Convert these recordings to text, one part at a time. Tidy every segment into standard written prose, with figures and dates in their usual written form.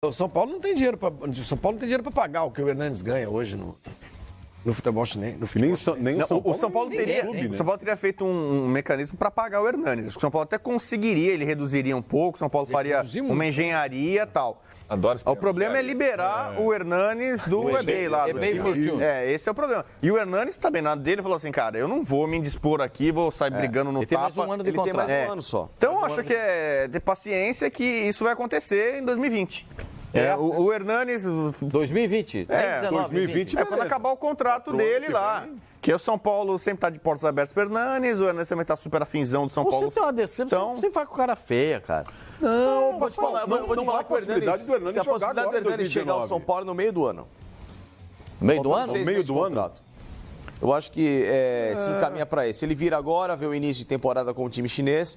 O São Paulo não tem dinheiro para pagar o que o Hernanes ganha hoje no futebol chinês. O São Paulo teria feito um mecanismo para pagar o Hernanes. Acho que o São Paulo até conseguiria, ele reduziria um pouco, o São Paulo faria uma engenharia e tal. O problema é liberar o Hernanes do eBay lá. Esse é o problema. E o Hernanes também, na dele, falou assim, cara, eu não vou me indispor aqui, vou sair brigando no tapa. Tem mais um ano de contrato. Tem mais um ano só. Então, acho que é ter paciência que isso vai acontecer em 2020. O Hernanes... 2020? 2020. Quando acabar o contrato dele lá. Que o São Paulo sempre tá de portas abertas pro Hernanes, o Hernanes também tá super afinzão do São Paulo. Você tem uma decepção, você vai com cara feia, cara. Não, vou te falar, não há possibilidade do Hernanes jogar agora. A possibilidade do Hernanes chegar ao São Paulo no meio do ano. Meio do ano? No meio do ano. Eu acho que se encaminha para isso. Ele vira agora, vê o início de temporada com o time chinês.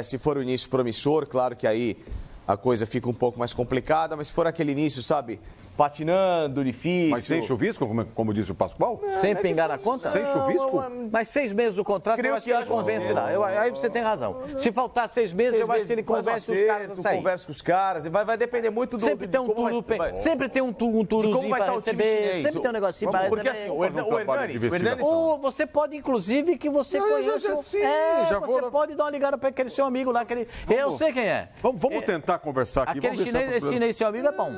Se for o início promissor, claro que aí a coisa fica um pouco mais complicada, mas se for aquele início, sabe, patinando, difícil... Mas sem chuvisco, como disse o Pascoal? Sem pingar na conta? Sem chuvisco? Mas 6 meses do contrato, eu acho que ele convence lá. Aí você tem razão. Se faltar 6 meses, eu acho que ele convence os caras a sair. Conversa com os caras, vai depender muito do... Sempre tem sempre tem um turuzinho para receber, sempre tem um negocinho para receber. Porque assim, o Hernanes... Ou você pode, inclusive, que você conheça... Você pode dar uma ligada para aquele seu amigo lá, eu sei quem é. Vamos tentar conversar aqui. Esse chinês, seu amigo, é bom.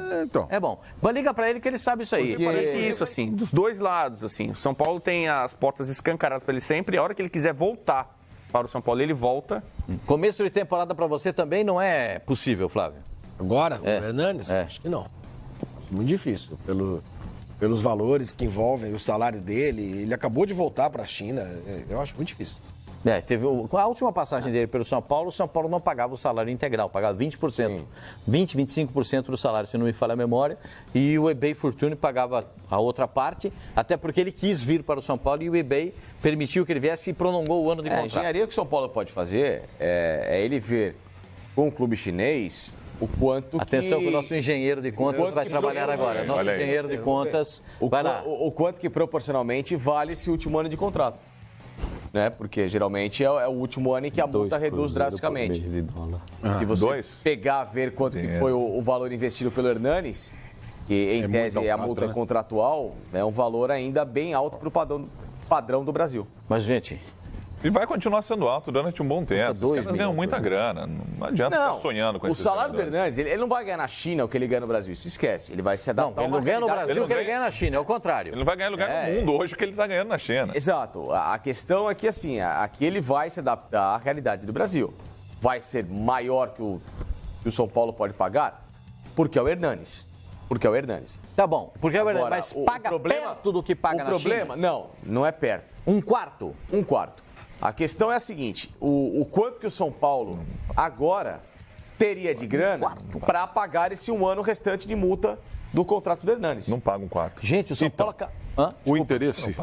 É bom. Mas liga pra ele que ele sabe isso aí. Parece isso, assim, dos dois lados, assim. O São Paulo tem as portas escancaradas para ele sempre. A hora que ele quiser voltar para o São Paulo, ele volta. Começo de temporada para você também não é possível, Flávio? Agora, o Hernanes? Acho que não. Acho muito difícil. Pelos valores que envolvem o salário dele. Ele acabou de voltar para a China. Eu acho muito difícil. Teve a última passagem dele pelo São Paulo, o São Paulo não pagava o salário integral, pagava 20%. 25% do salário, se não me falha a memória, e o eBay Fortune pagava a outra parte, até porque ele quis vir para o São Paulo e o eBay permitiu que ele viesse e prolongou o ano de contrato. A engenharia que o São Paulo pode fazer é ele ver com o clube chinês o quanto Atenção que o nosso engenheiro de contas vai trabalhar agora. Nosso engenheiro de contas vai lá. O quanto que proporcionalmente vale esse último ano de contrato. Né? Porque geralmente é o último ano em que a multa reduz drasticamente. Se você pegar, ver quanto que foi o valor investido pelo Hernanes, que em tese é a multa contratual, é um valor ainda bem alto para o padrão do Brasil. Mas, gente... E vai continuar sendo alto durante um bom tempo. Os caras ganham muita grana. Não adianta ficar sonhando com isso. O salário do Hernanes, ele não vai ganhar na China o que ele ganha no Brasil. Isso esquece. Ele vai se adaptar. Ele não ganha no Brasil o que ele ganha na China, é o contrário. Ele não vai ganhar lugar no mundo hoje o que ele está ganhando na China. Exato. A questão é que, assim, aqui ele vai se adaptar à realidade do Brasil. Vai ser maior que o São Paulo pode pagar? Porque é o Hernanes. Tá bom, porque é o Hernanes. Mas paga perto do que paga na China? O problema, não é perto. Um quarto? Um quarto. A questão é a seguinte, o quanto que o São Paulo agora teria de grana para pagar esse um ano restante de multa do contrato do Hernanes. Não paga um quarto. Gente, o São Paulo... O interesse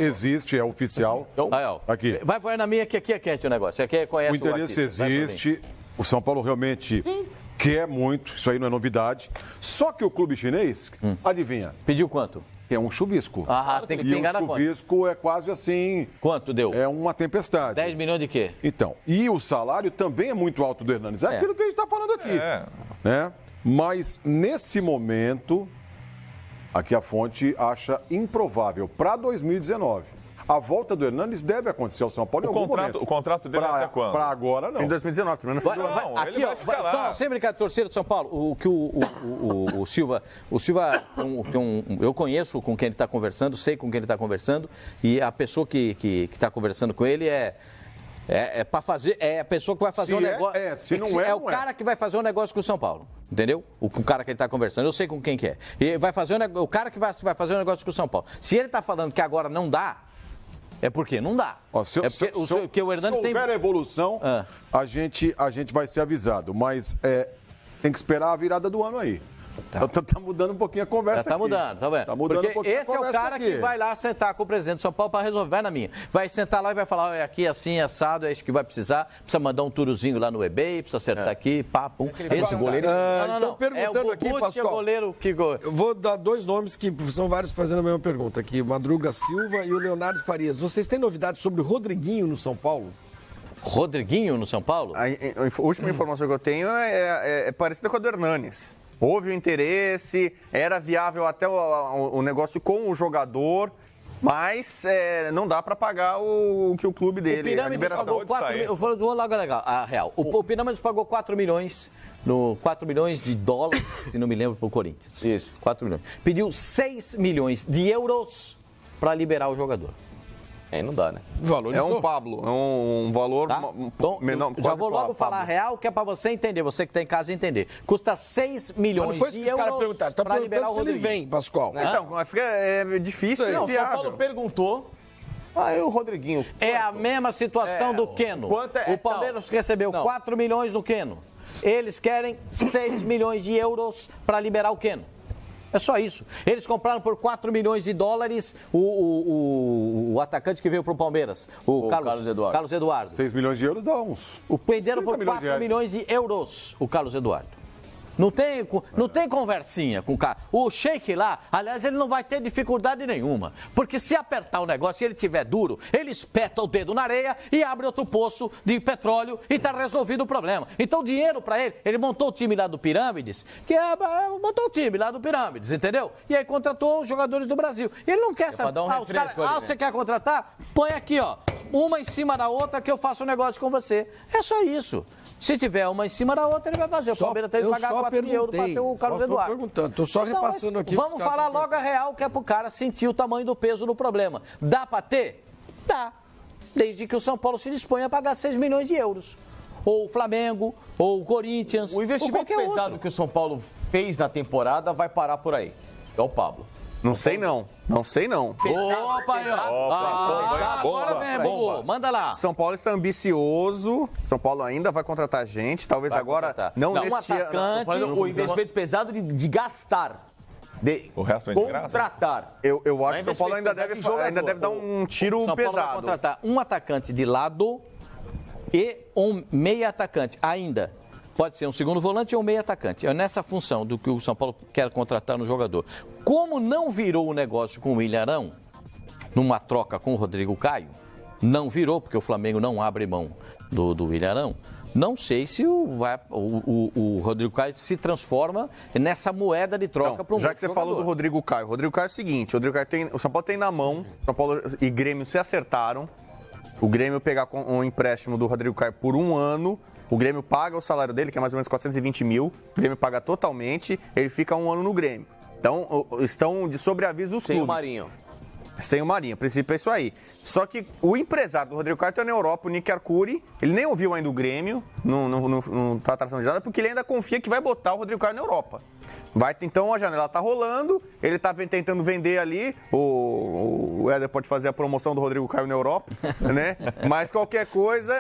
existe, é oficial. Então, aqui. Vai pôr na minha que aqui é quente o negócio. Aqui conhece o interesse existe, o São Paulo realmente quer muito, isso aí não é novidade. Só que o clube chinês, adivinha? Pediu quanto? É um chuvisco. Tem que pingar na conta. E o chuvisco é quase assim... Quanto deu? É uma tempestade. 10 milhões de quê? Então, e o salário também é muito alto do Hernanes. É aquilo que a gente está falando aqui. Né? Mas, nesse momento, aqui a fonte acha improvável, para 2019. A volta do Hernanes deve acontecer ao São Paulo em algum momento. O contrato dele é até quando? Para agora, não. Fim de 2019, também não fim do ano. Aqui, ele vai ficar lá. Sem brincar de torcida do São Paulo, o que o Silva, eu conheço com quem ele está conversando, sei com quem ele está conversando, e a pessoa que está conversando com ele para fazer, é a pessoa que vai fazer negócio. É o cara que vai fazer um negócio com o São Paulo, entendeu? O cara que ele está conversando, eu sei com quem que é. E vai fazer o cara que vai fazer um negócio com o São Paulo. Se ele está falando que agora não dá, é porque não dá. Se o Hernanes houver evolução, a gente vai ser avisado. Mas tem que esperar a virada do ano aí. Tá mudando um pouquinho a conversa tá mudando, tá vendo? Tá mudando porque um pouquinho esse é o cara que vai lá sentar com o presidente de São Paulo para resolver, vai na minha. Vai sentar lá e vai falar, aqui assim, assado, é isso que vai precisar. Precisa mandar um turozinho lá no eBay, precisa acertar aqui, papo. Esse goleiro... Então, perguntando aqui, Pascoal, goleiro que... Eu vou dar 2 nomes que são vários fazendo a mesma pergunta aqui. O Madruga Silva e o Leonardo Farias. Vocês têm novidades sobre o Rodriguinho no São Paulo? Rodriguinho no São Paulo? A última informação que eu tenho é parecida com a do Hernanes. Houve o interesse, era viável até o negócio com o jogador, mas não dá para pagar o que o clube dele, a liberação. Pagou 4 mil, eu vou logo legal, a real. O Pirâmides pagou 4 milhões, 4 milhões de dólares, se não me lembro, para o Corinthians. Isso. 4 milhões. Pediu 6 milhões de euros para liberar o jogador. Aí não dá, né? É um Pablo, é um valor então, menor. Já vou logo falar a real, que é para você entender, você que está em casa entender. Custa 6 milhões de euros para liberar o Rodrigo. Se ele vem, Pascoal. Então, é difícil, Não, o São Paulo perguntou. Aí o Rodriguinho. É a mesma situação do Queno. O Palmeiras recebeu 4 milhões no Queno. Eles querem 6 milhões de euros para liberar o Queno. É só isso. Eles compraram por 4 milhões de dólares o atacante que veio para o Palmeiras, o Carlos Eduardo. 6 milhões de euros dá uns. Venderam por 4 milhões de euros o Carlos Eduardo. Não tem conversinha com o cara. O Sheik lá, aliás, ele não vai ter dificuldade nenhuma. Porque se apertar o negócio e ele tiver duro, ele espeta o dedo na areia e abre outro poço de petróleo e está resolvido o problema. Então, dinheiro para ele montou o time lá do Pirâmides, montou o time lá do Pirâmides, entendeu? E aí contratou os jogadores do Brasil. E ele não quer saber. Você quer contratar? Põe aqui, ó, uma em cima da outra que eu faço um negócio com você. É só isso. Se tiver uma em cima da outra, ele vai fazer. O Palmeiras tem que pagar 4 mil euros para ter o Carlos Eduardo. Estou só repassando aqui. Vamos falar logo a real, que é para o cara sentir o tamanho do peso do problema. Dá para ter? Dá. Desde que o São Paulo se disponha a pagar 6 milhões de euros. Ou o Flamengo, ou o Corinthians. O investimento pesado que o São Paulo fez na temporada vai parar por aí. É o Pablo. Não sei não. Opa, aí, ó. Agora vem, Bubu. Manda lá. São Paulo está ambicioso. São Paulo ainda vai contratar gente. Talvez agora não nesse ano. O investimento pesado de gastar. O resto é de graça? Contratar. Eu acho que o São Paulo ainda deve dar um tiro pesado. São Paulo vai contratar um atacante de lado e um meia atacante ainda. Pode ser um segundo volante ou um meio atacante. É nessa função do que o São Paulo quer contratar no jogador. Como não virou o negócio com o Ilharão, numa troca com o Rodrigo Caio, não virou, porque o Flamengo não abre mão do Ilharão, não sei se o Rodrigo Caio se transforma nessa moeda de troca para um já que você jogador. Falou do Rodrigo Caio é o seguinte, o São Paulo tem na mão, São Paulo e Grêmio se acertaram, o Grêmio pegar um empréstimo do Rodrigo Caio por 1 ano, o Grêmio paga o salário dele, que é mais ou menos 420 mil. O Grêmio paga totalmente, ele fica 1 ano no Grêmio. Então, estão de sobreaviso os clubes. Sem o Marinho. Sem o Marinho, a princípio é isso aí. Só que o empresário do Rodrigo Caio está na Europa, o Nick Arcuri, ele nem ouviu ainda o Grêmio, não está tratando de nada, porque ele ainda confia que vai botar o Rodrigo Caio na Europa. Então a janela está rolando, ele está tentando vender ali, o Éder pode fazer a promoção do Rodrigo Caio na Europa, né? Mas qualquer coisa,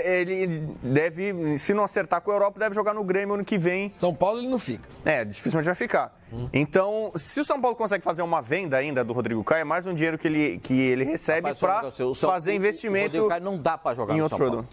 ele deve, se não acertar com a Europa, deve jogar no Grêmio ano que vem. São Paulo ele não fica. Dificilmente vai ficar. Então, se o São Paulo consegue fazer uma venda ainda do Rodrigo Caio, é mais um dinheiro que ele recebe para fazer investimento. O Rodrigo Caio não dá para jogar no São Paulo.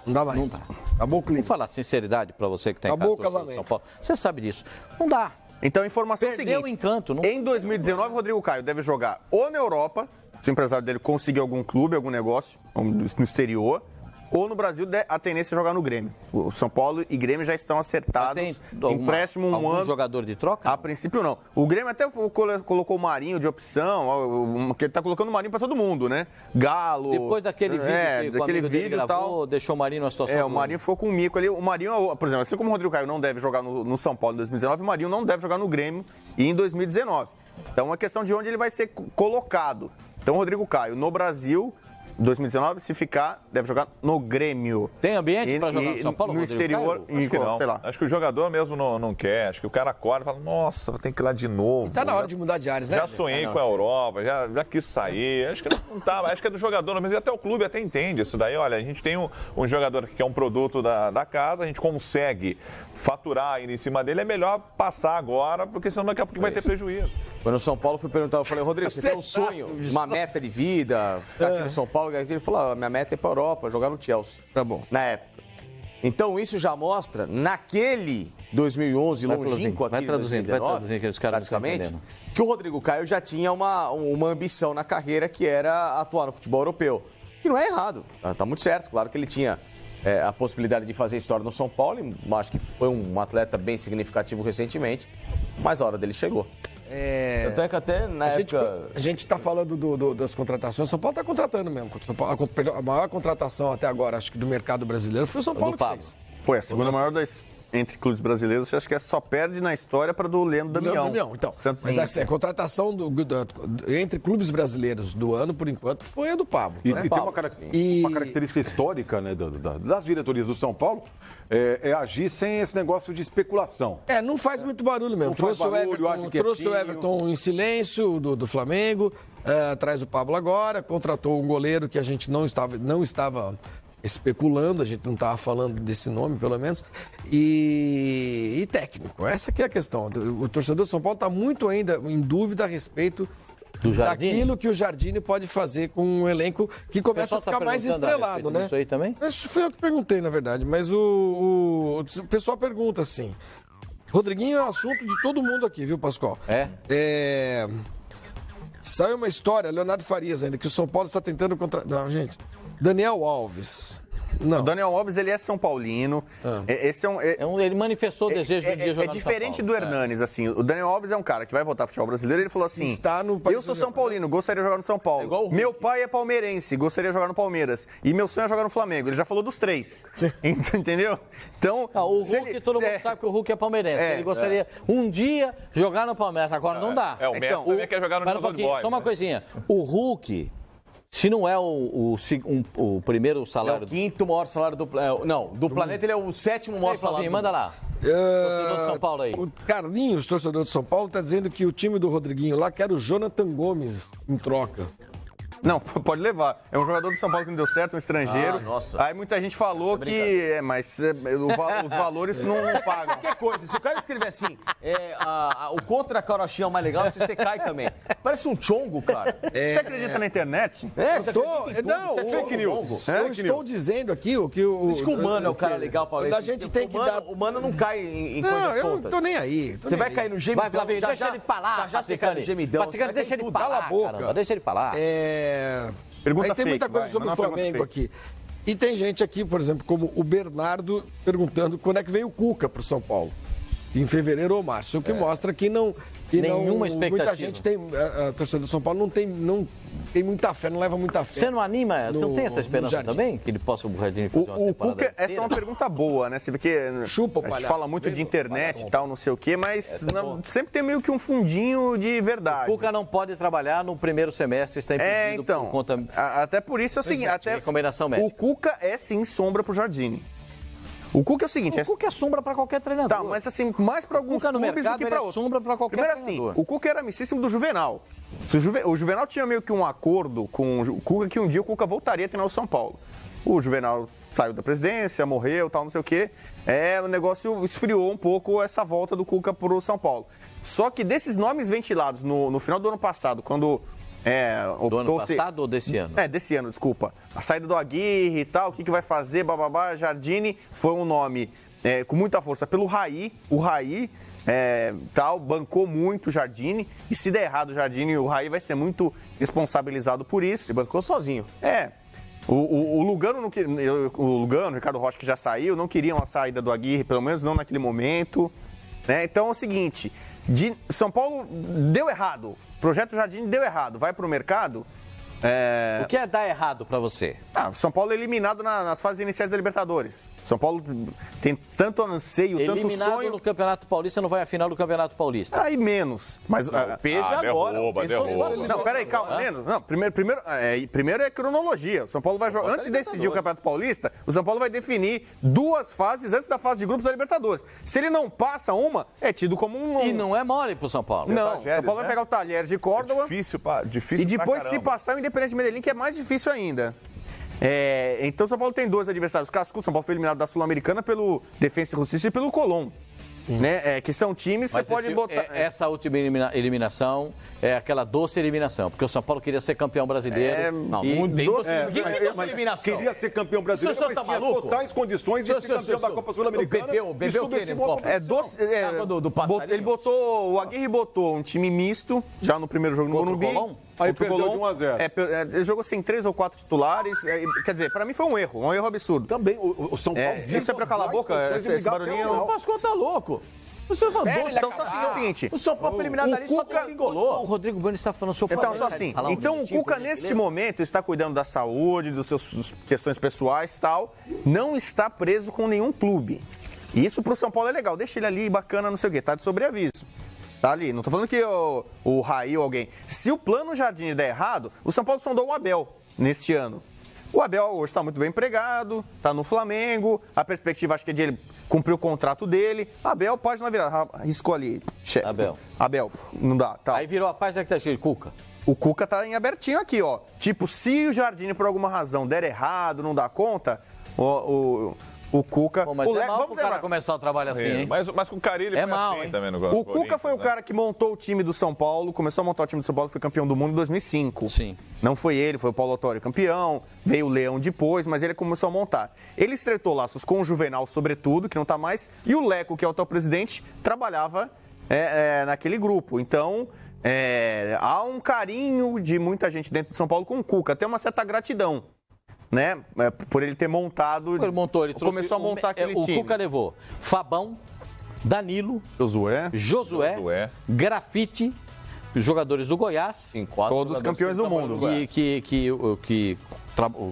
Não dá mais. Não dá. Acabou o clima. Vou falar sinceridade para você que está em casa, São Paulo. Você sabe disso. Não dá. Então, a informação é a seguinte. Perdeu o encanto. Não... Em 2019, o Rodrigo Caio deve jogar ou na Europa, se o empresário dele conseguir algum clube, algum negócio no exterior, ou no Brasil, a tendência é jogar no Grêmio. O São Paulo e Grêmio já estão acertados. Empréstimo algum ano. Jogador de troca? A princípio, não. O Grêmio até colocou o Marinho de opção, que ele tá colocando o Marinho para todo mundo, né? Galo. Depois daquele vídeo, daquele vídeo gravou, tal, deixou o Marinho numa situação. O Marinho ficou com um mico ali. O Marinho, por exemplo, assim como o Rodrigo Caio não deve jogar no São Paulo em 2019, o Marinho não deve jogar no Grêmio em 2019. Então, é uma questão de onde ele vai ser colocado. Então, o Rodrigo Caio, no Brasil, 2019, se ficar, deve jogar no Grêmio. Tem ambiente para jogar no São Paulo? No exterior, acho que não. Sei lá. Acho que o jogador mesmo não quer. Acho que o cara acorda e fala, nossa, vou ter que ir lá de novo. Tá na hora de mudar de áreas, né? Já sonhei com a Europa, já quis sair. Acho que não tá, acho que é do jogador, mas até o clube até entende isso daí. Olha, a gente tem um jogador que é um produto da casa, a gente consegue faturar ainda em cima dele, é melhor passar agora, porque senão daqui a pouco vai ter prejuízo. Quando o São Paulo foi perguntar, eu falei, Rodrigo, você tem um sonho, uma meta de vida, ficar aqui no São Paulo? Ele falou, minha meta é para a Europa, jogar no Chelsea. Tá bom. Na época. Então isso já mostra, naquele 2011, longínquo aqui, vai traduzindo que os caras praticamente, que o Rodrigo Caio já tinha uma ambição na carreira que era atuar no futebol europeu. E não é errado, tá muito certo, claro que ele tinha a possibilidade de fazer história no São Paulo. E acho que foi um atleta bem significativo recentemente, mas a hora dele chegou. Até que até na época... A gente está falando das contratações. O São Paulo está contratando mesmo. A maior contratação até agora, acho que do mercado brasileiro, foi o São Paulo que fez. Foi a segunda maior entre clubes brasileiros. Acho que só perde na história para do Leandro Damião. Então, mas assim, a contratação entre clubes brasileiros do ano, por enquanto, foi a do Pablo. E tem uma característica histórica, né, das diretorias do São Paulo, é agir sem esse negócio de especulação. Não faz muito barulho mesmo. Trouxe o Everton em silêncio do Flamengo, traz o Pablo agora, contratou um goleiro que a gente não estava especulando, a gente não estava falando desse nome, pelo menos, e técnico. Essa que é a questão. O torcedor do São Paulo está muito ainda em dúvida a respeito daquilo que o Jardine pode fazer com um elenco que começa a ficar mais estrelado, né? Isso aí também? Isso foi eu que perguntei, na verdade, mas o pessoal pergunta assim. Rodriguinho é um assunto de todo mundo aqui, viu, Pascoal? Saiu uma história, Leonardo Farias ainda, que o São Paulo está tentando Não, gente. Daniel Alves. Não. O Daniel Alves, ele é São Paulino. Ele manifestou o desejo de jogar no São Paulo. É diferente do Hernanes, assim. O Daniel Alves é um cara que vai voltar ao futebol brasileiro. Ele falou assim, eu sou São Paulino, gostaria de jogar no São Paulo. Meu pai é palmeirense, gostaria de jogar no Palmeiras. E meu sonho é jogar no Flamengo. Ele já falou dos três. Entendeu? Então... o Hulk, todo mundo sabe que o Hulk é palmeirense. Ele gostaria um dia jogar no Palmeiras. Agora não dá. O Messi também quer jogar no Newell's Old Boys. Só uma coisinha. O Hulk... Se não é o primeiro salário... É o quinto maior salário do planeta, ele é o sétimo maior salário. Manda lá. Torcedor de São Paulo aí. O Carlinhos, torcedor de São Paulo, está dizendo que o time do Rodriguinho lá quer o Jonathan Gomes em troca. Não, pode levar. É um jogador do São Paulo que não deu certo, um estrangeiro. Nossa. Aí muita gente falou que... Mas os valores não pagam. Qualquer coisa. Se o cara escrever assim, o contra Caroxinha é o mais legal, você cai também. Parece um chongo, cara. Você acredita na internet? Isso é fake news. Eu estou dizendo aqui o que o... Diz que o Mano é o cara legal pra ver. A gente tem que dar... O Mano não cai em coisas contas. Eu não tô nem aí. Você vai cair no gemidão. Vai, Flavinho, deixa ele falar. Já você cai no gemidão. Deixa ele falar, cala a boca. caramba, deixa ele falar. Pergunta aí tem muita coisa sobre o Flamengo aqui. E tem gente aqui, por exemplo, como o Bernardo, perguntando quando é que veio o Cuca para o São Paulo. Se em fevereiro ou março. O que mostra que nenhuma expectativa. Muita gente tem... A torcida do São Paulo não tem muita fé, não leva muita fé. Você não anima? Você não tem essa esperança também? Que ele possa o Jardine fazer uma temporada Cuca, essa é uma pergunta boa, né? Você vê que a gente fala muito de internet e tal, não sei o quê, mas sempre tem meio que um fundinho de verdade. O Cuca não pode trabalhar no primeiro semestre, está impedido por conta... Até por isso é o seguinte, recomendação médica. O Cuca é sim sombra pro Jardine. O Cuca é o seguinte... O Cuca é sombra para qualquer treinador. Tá, mas assim, mais para alguns clubes do que para outros. É sombra para qualquer treinador. Primeiro assim, o Cuca era amicíssimo do Juvenal. O Juvenal tinha meio que um acordo com o Cuca que um dia o Cuca voltaria a treinar o São Paulo. O Juvenal saiu da presidência, morreu, tal, não sei o quê. O negócio esfriou um pouco essa volta do Cuca pro São Paulo. Só que desses nomes ventilados no final do ano passado, quando... do ano passado ou desse ano? Desse ano, desculpa. A saída do Aguirre e tal, o que vai fazer, bababá, Jardine, foi um nome com muita força pelo Raí. O Raí, bancou muito o Jardine, e se der errado o Jardine, o Raí vai ser muito responsabilizado por isso. E bancou sozinho. O Lugano, o Ricardo Rocha, que já saiu, não queriam a saída do Aguirre, pelo menos não naquele momento. Então é o seguinte, São Paulo deu errado. O projeto Jardine deu errado, vai para o mercado. O que é dar errado para você? São Paulo é eliminado nas fases iniciais da Libertadores. São Paulo tem tanto anseio, tanto sonho... Eliminado no Campeonato Paulista, não vai à final do Campeonato Paulista. Aí menos. Mas agora. Não, peraí, calma, menos. Não, primeiro é cronologia. O São Paulo vai jogar... Antes de decidir o Campeonato Paulista, o São Paulo vai definir 2 fases antes da fase de grupos da Libertadores. Se ele não passa uma, é tido como um... E não é mole pro São Paulo. Não, o São Paulo vai pegar o Talheres de Córdoba. Difícil e depois, se passar o Independente de Medellín, que é mais difícil ainda. Então, o São Paulo tem 2 adversários cascudos. São Paulo foi eliminado da Sul-Americana pelo Defensa e Justiça e pelo Colón. Né? Que são times que você pode botar... Essa última eliminação é aquela doce eliminação, porque o São Paulo queria ser campeão brasileiro. Mas queria ser campeão brasileiro, mas tinha totais condições de ser campeão da Copa Sul-Americana. Bebeu o quê? O Aguirre botou um time misto, já no primeiro jogo no Morumbi. Aí perdeu de 1 a 0. Ele jogou sem 3 ou 4 titulares. Quer dizer, pra mim foi um erro absurdo. Também, o São Paulo... Isso é pra calar a boca? Esse barulhinho... O Pascoal tá louco. O senhor falou então, só assim, é o seguinte. O São Paulo foi eliminado ali, só que engolou. O Rodrigo Bueno está falando sobre Então, só assim. Então, o Cuca, nesse momento, está cuidando da saúde, das suas questões pessoais e tal. Não está preso com nenhum clube. E isso pro São Paulo é legal. Deixa ele ali, bacana, não sei o quê. Tá de sobreaviso. Tá ali. Não tô falando que o Raí ou alguém... Se o plano Jardine der errado, o São Paulo sondou o Abel neste ano. O Abel hoje está muito bem empregado, está no Flamengo, a perspectiva acho que é de ele cumprir o contrato dele. Abel, página virada, riscou ali. Abel, não dá. Tá. Aí virou a página que tá cheio de Cuca. O Cuca tá em abertinho aqui, ó. Tipo, se o Jardine por alguma razão der errado, não dá conta, o Cuca... Pô, mas mal pro cara começar o trabalho assim, hein? Mas com o Carille foi mal, assim hein? Também no O Cuca foi o cara que montou o time do São Paulo, começou a montar o time do São Paulo, foi campeão do mundo em 2005. Sim. Não foi ele, foi o Paulo Autório campeão, veio o Leão depois, mas ele começou a montar. Ele estreitou laços com o Juvenal, sobretudo, que não tá mais, e o Leco, que é o atual presidente, trabalhava naquele grupo. Então, há um carinho de muita gente dentro do São Paulo com o Cuca, tem uma certa gratidão. Né? Por ele ter montado. Ele montou, ele começou a montar aquele time. O Cuca levou Fabão, Danilo, Josué, Grafite, os jogadores do Goiás. Sim, todos campeões do mundo.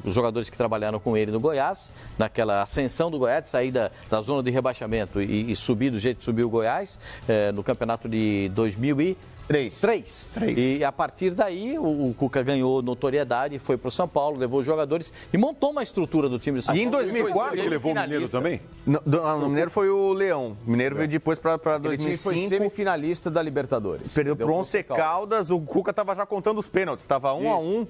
Os jogadores que trabalharam com ele no Goiás, naquela ascensão do Goiás, sair da zona de rebaixamento e subir do jeito que subiu o Goiás, no campeonato de 2003. E a partir daí, o Cuca ganhou notoriedade, foi para o São Paulo, levou os jogadores e montou uma estrutura do time do São Paulo. E em 2004 ele levou o Mineiro também? No Mineiro foi o Leão. O Mineiro veio depois para 2005. Ele foi semifinalista da Libertadores. Perdeu pro Once Caldas. O Cuca estava já contando os pênaltis. Estava 1-1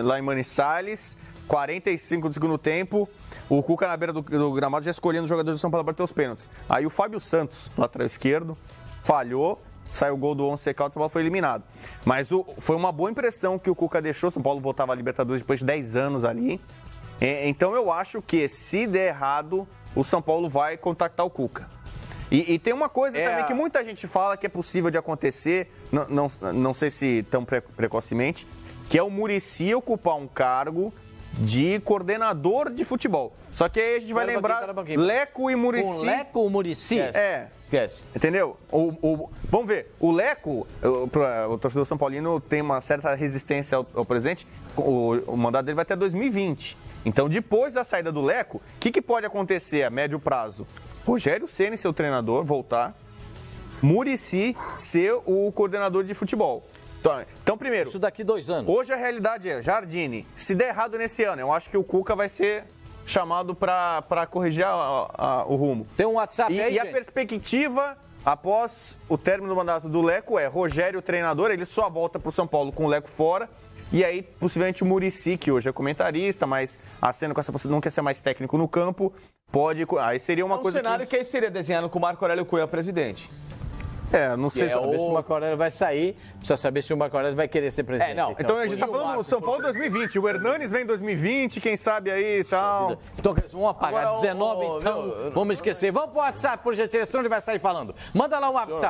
lá em Manizales, 45 do segundo tempo. O Cuca na beira do gramado já escolhendo os jogadores do São Paulo para ter os pênaltis. Aí o Fábio Santos, lateral esquerdo, falhou. Saiu o gol do Once Caldas, o São Paulo foi eliminado. Mas foi uma boa impressão que o Cuca deixou. São Paulo voltava à Libertadores depois de 10 anos ali. Então eu acho que se der errado, o São Paulo vai contactar o Cuca. E tem uma coisa também que muita gente fala que é possível de acontecer, não sei se tão precocemente, que é o Muricy ocupar um cargo de coordenador de futebol. Só que aí a gente vai lembrar Leco e Muricy. O Leco ou o Muricy? Esquece. Entendeu? Vamos ver. O Leco, o torcedor São Paulino tem uma certa resistência ao presidente. O mandato dele vai até 2020. Então, depois da saída do Leco, o que pode acontecer a médio prazo? Rogério Ceni ser o treinador, voltar. Muricy ser o coordenador de futebol. Então, primeiro... Isso daqui 2 anos. Hoje a realidade é, Jardine, se der errado nesse ano, eu acho que o Cuca vai ser chamado para corrigir o rumo. Tem um WhatsApp aí, E a perspectiva, após o término do mandato do Leco, é Rogério, o treinador, ele só volta para o São Paulo com o Leco fora. E aí, possivelmente, o Muricy, que hoje é comentarista, mas acena com essa possibilidade, não quer ser mais técnico no campo, pode... Aí seria uma coisa cenário que aí seria desenhado com o Marco Aurélio Cunha presidente. Não sei se o Marco Aurélio vai sair, precisa saber se o Marco Aurélio vai querer ser presidente. Então a gente tá falando do São Paulo 2020, o Hernanes vem em 2020, quem sabe aí e tal. Então vamos apagar 19, então vamos esquecer. Vamos pro WhatsApp, por gentileza, onde vai sair falando. Manda lá o WhatsApp.